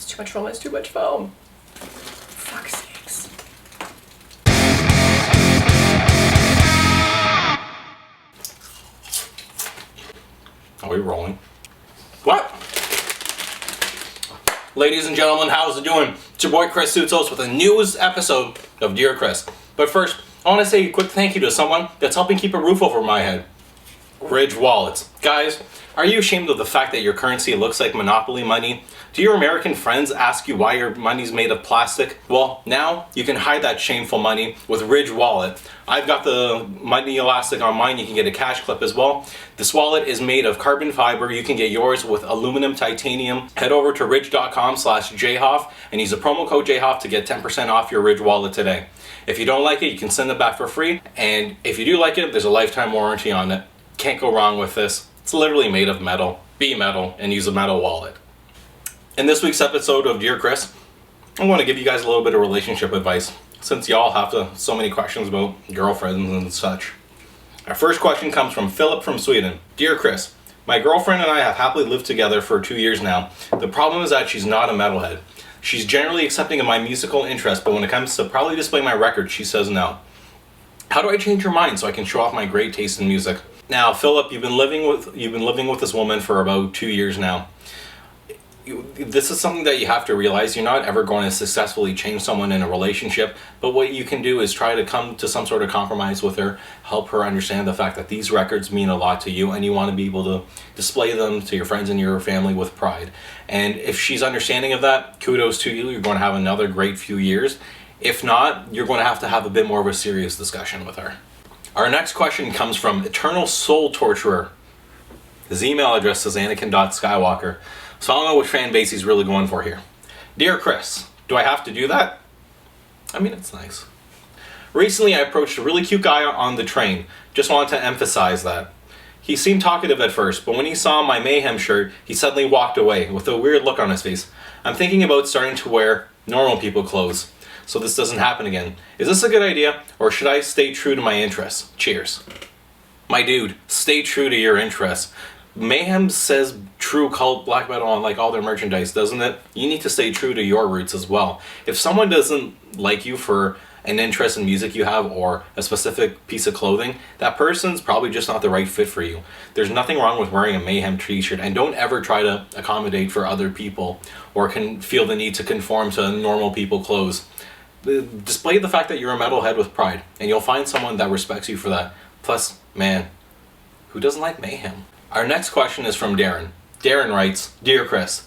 It's too much foam, it's too much foam. Fuck's sakes. Are we rolling? What? Ladies and gentlemen, how's it doing? It's your boy Chris Soutsos with a newest episode of Dear Chris. But first, I want to say a quick thank you to someone that's helping keep a roof over my head. Ridge Wallets. Guys, are you ashamed of the fact that your currency looks like Monopoly money? Do your American friends ask you why your money's made of plastic? Well, now you can hide that shameful money with Ridge Wallet. I've got the money elastic on mine. You can get a cash clip as well. This wallet is made of carbon fiber. You can get yours with aluminum titanium. Head over to ridge.com/Jhoff and use the promo code Jhoff to get 10% off your Ridge Wallet today. If you don't like it, you can send it back for free. And if you do like it, there's a lifetime warranty on it. Can't go wrong with this. It's literally made of metal. Be metal and use a metal wallet. In this week's episode of Dear Chris, I want to give you guys a little bit of relationship advice, since y'all have so many questions about girlfriends and such. Our first question comes from Philip from Sweden. Dear Chris, my girlfriend and I have happily lived together for 2 years now. The problem is that she's not a metalhead. She's generally accepting of my musical interest, but when it comes to proudly displaying my records, she says no. How do I change her mind so I can show off my great taste in music? Now, Philip, you've been living with this woman for about 2 years now. This is something that you have to realize. You're not ever going to successfully change someone in a relationship, but what you can do is try to come to some sort of compromise with her, help her understand the fact that these records mean a lot to you and you want to be able to display them to your friends and your family with pride. And if she's understanding of that, kudos to you. You're going to have another great few years. If not, you're going to have a bit more of a serious discussion with her. Our next question comes from Eternal Soul Torturer. His email address is Anakin.Skywalker. So I don't know which fan base he's really going for here. Dear Chris, do I have to do that? I mean, it's nice. Recently, I approached a really cute guy on the train. Just wanted to emphasize that. He seemed talkative at first, but when he saw my Mayhem shirt, he suddenly walked away with a weird look on his face. I'm thinking about starting to wear normal people clothes, so this doesn't happen again. Is this a good idea, or should I stay true to my interests? Cheers. My dude, stay true to your interests. Mayhem says true cult black metal on like all their merchandise, doesn't it? You need to stay true to your roots as well. If someone doesn't like you for an interest in music you have or a specific piece of clothing, that person's probably just not the right fit for you. There's nothing wrong with wearing a Mayhem t-shirt, and don't ever try to accommodate for other people or can feel the need to conform to normal people clothes. Display the fact that you're a metalhead with pride, and you'll find someone that respects you for that. Plus, man, who doesn't like Mayhem? Our next question is from Darren. Darren writes, Dear Chris,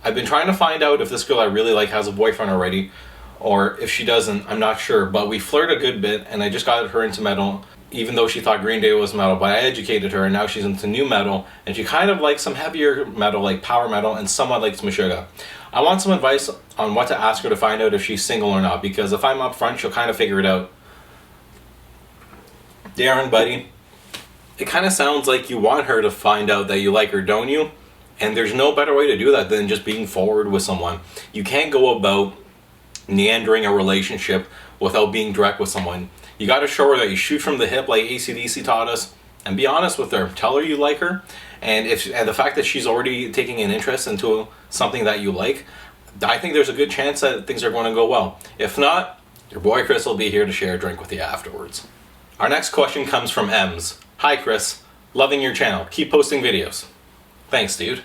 I've been trying to find out if this girl I really like has a boyfriend already, or if she doesn't, I'm not sure, but we flirt a good bit, and I just got her into metal, even though she thought Green Day was metal, but I educated her, and now she's into new metal, and she kind of likes some heavier metal, like power metal, and somewhat likes Meshuggah. I want some advice on what to ask her to find out if she's single or not, because if I'm up front, she'll kind of figure it out. Darren, buddy, it kind of sounds like you want her to find out that you like her, don't you? And there's no better way to do that than just being forward with someone. You can't go about meandering a relationship without being direct with someone. You got to show her that you shoot from the hip like AC/DC taught us, and be honest with her. Tell her you like her, and the fact that she's already taking an interest into something that you like, I think there's a good chance that things are going to go well. If not, your boy Chris will be here to share a drink with you afterwards. Our next question comes from Ems. Hi Chris, loving your channel. Keep posting videos. Thanks, dude.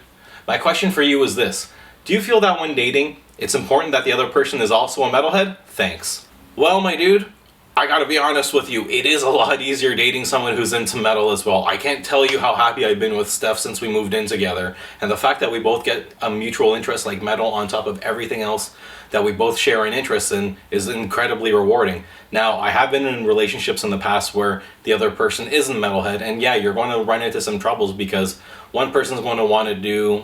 My question for you is this. Do you feel that when dating, it's important that the other person is also a metalhead? Thanks. Well, my dude, I gotta be honest with you, it is a lot easier dating someone who's into metal as well. I can't tell you how happy I've been with Steph since we moved in together, and the fact that we both get a mutual interest like metal on top of everything else that we both share an interest in is incredibly rewarding. Now, I have been in relationships in the past where the other person isn't metalhead, and yeah, you're going to run into some troubles because one person's going to want to do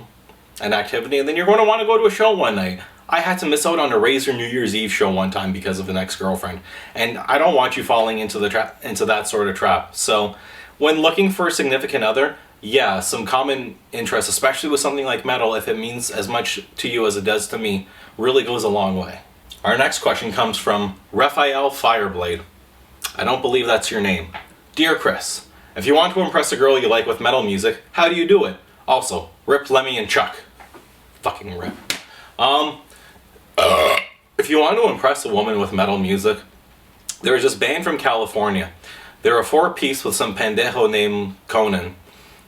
an activity and then you're going to want to go to a show one night. I had to miss out on a Razor New Year's Eve show one time because of an ex-girlfriend, and I don't want you falling into that sort of trap. So when looking for a significant other, yeah, some common interest, especially with something like metal, if it means as much to you as it does to me, really goes a long way. Our next question comes from Raphael Fireblade. I don't believe that's your name. Dear Chris, if you want to impress a girl you like with metal music, how do you do it? Also, rip Lemmy and Chuck. Fucking rip. If you want to impress a woman with metal music, there's this band from California. They're a 4-piece with some pendejo named Conan,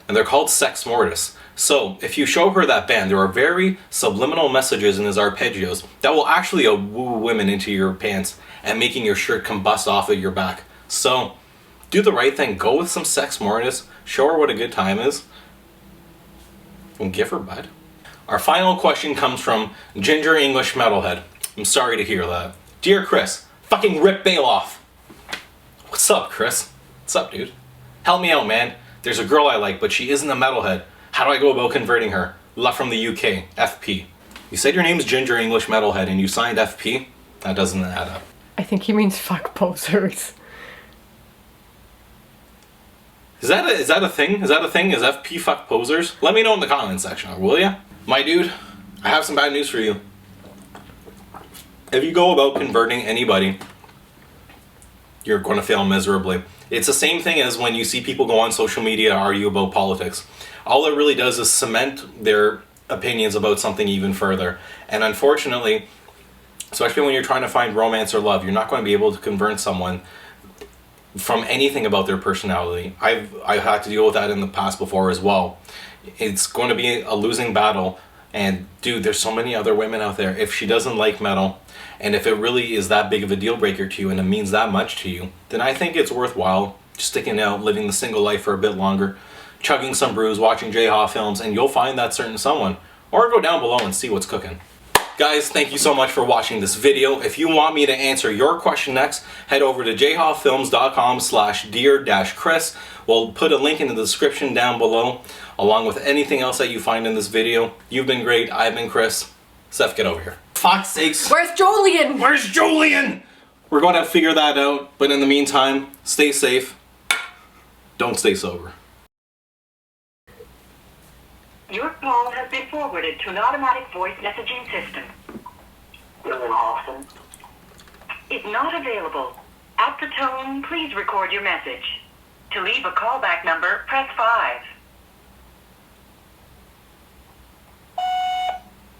and they're called Sex Mortis. So, if you show her that band, there are very subliminal messages in his arpeggios that will actually woo women into your pants and making your shirt combust off of your back. So, do the right thing. Go with some Sex Mortis. Show her what a good time is. And give her bud. Our final question comes from Ginger English Metalhead. I'm sorry to hear that. Dear Chris, fucking rip Bailoff. What's up, Chris? What's up, dude? Help me out, man. There's a girl I like, but she isn't a metalhead. How do I go about converting her? Love from the UK, FP. You said your name's Ginger English Metalhead and you signed FP? That doesn't add up. I think he means fuck posers. Is that a thing? Is that a thing? Is FP fuck posers? Let me know in the comment section, will ya? My dude, I have some bad news for you. If you go about converting anybody, you're going to fail miserably. It's the same thing as when you see people go on social media and argue about politics. All it really does is cement their opinions about something even further. And unfortunately, especially when you're trying to find romance or love, you're not going to be able to convert someone from anything about their personality. I've had to deal with that in the past before as well. It's going to be a losing battle. And dude, there's so many other women out there. If she doesn't like metal, and if it really is that big of a deal breaker to you and it means that much to you, then I think it's worthwhile sticking out, living the single life for a bit longer, chugging some brews, watching Jhofffilms, and you'll find that certain someone. Or go down below and see what's cooking. Guys, thank you so much for watching this video. If you want me to answer your question next, head over to jhofffilms.com/dear-chris. We'll put a link in the description down below, along with anything else that you find in this video. You've been great. I've been Chris. Seth, get over here. Fuck's sakes. Where's Julian? Where's Julian? We're going to figure that out, but in the meantime, stay safe. Don't stay sober. Your call has been forwarded to an automatic voice messaging system. Awesome. Is not available. At the tone, please record your message. To leave a callback number, press 5.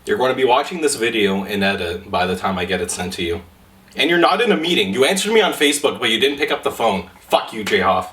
You're going to be watching this video in edit by the time I get it sent to you. And you're not in a meeting. You answered me on Facebook, but you didn't pick up the phone. Fuck you, Jhoff.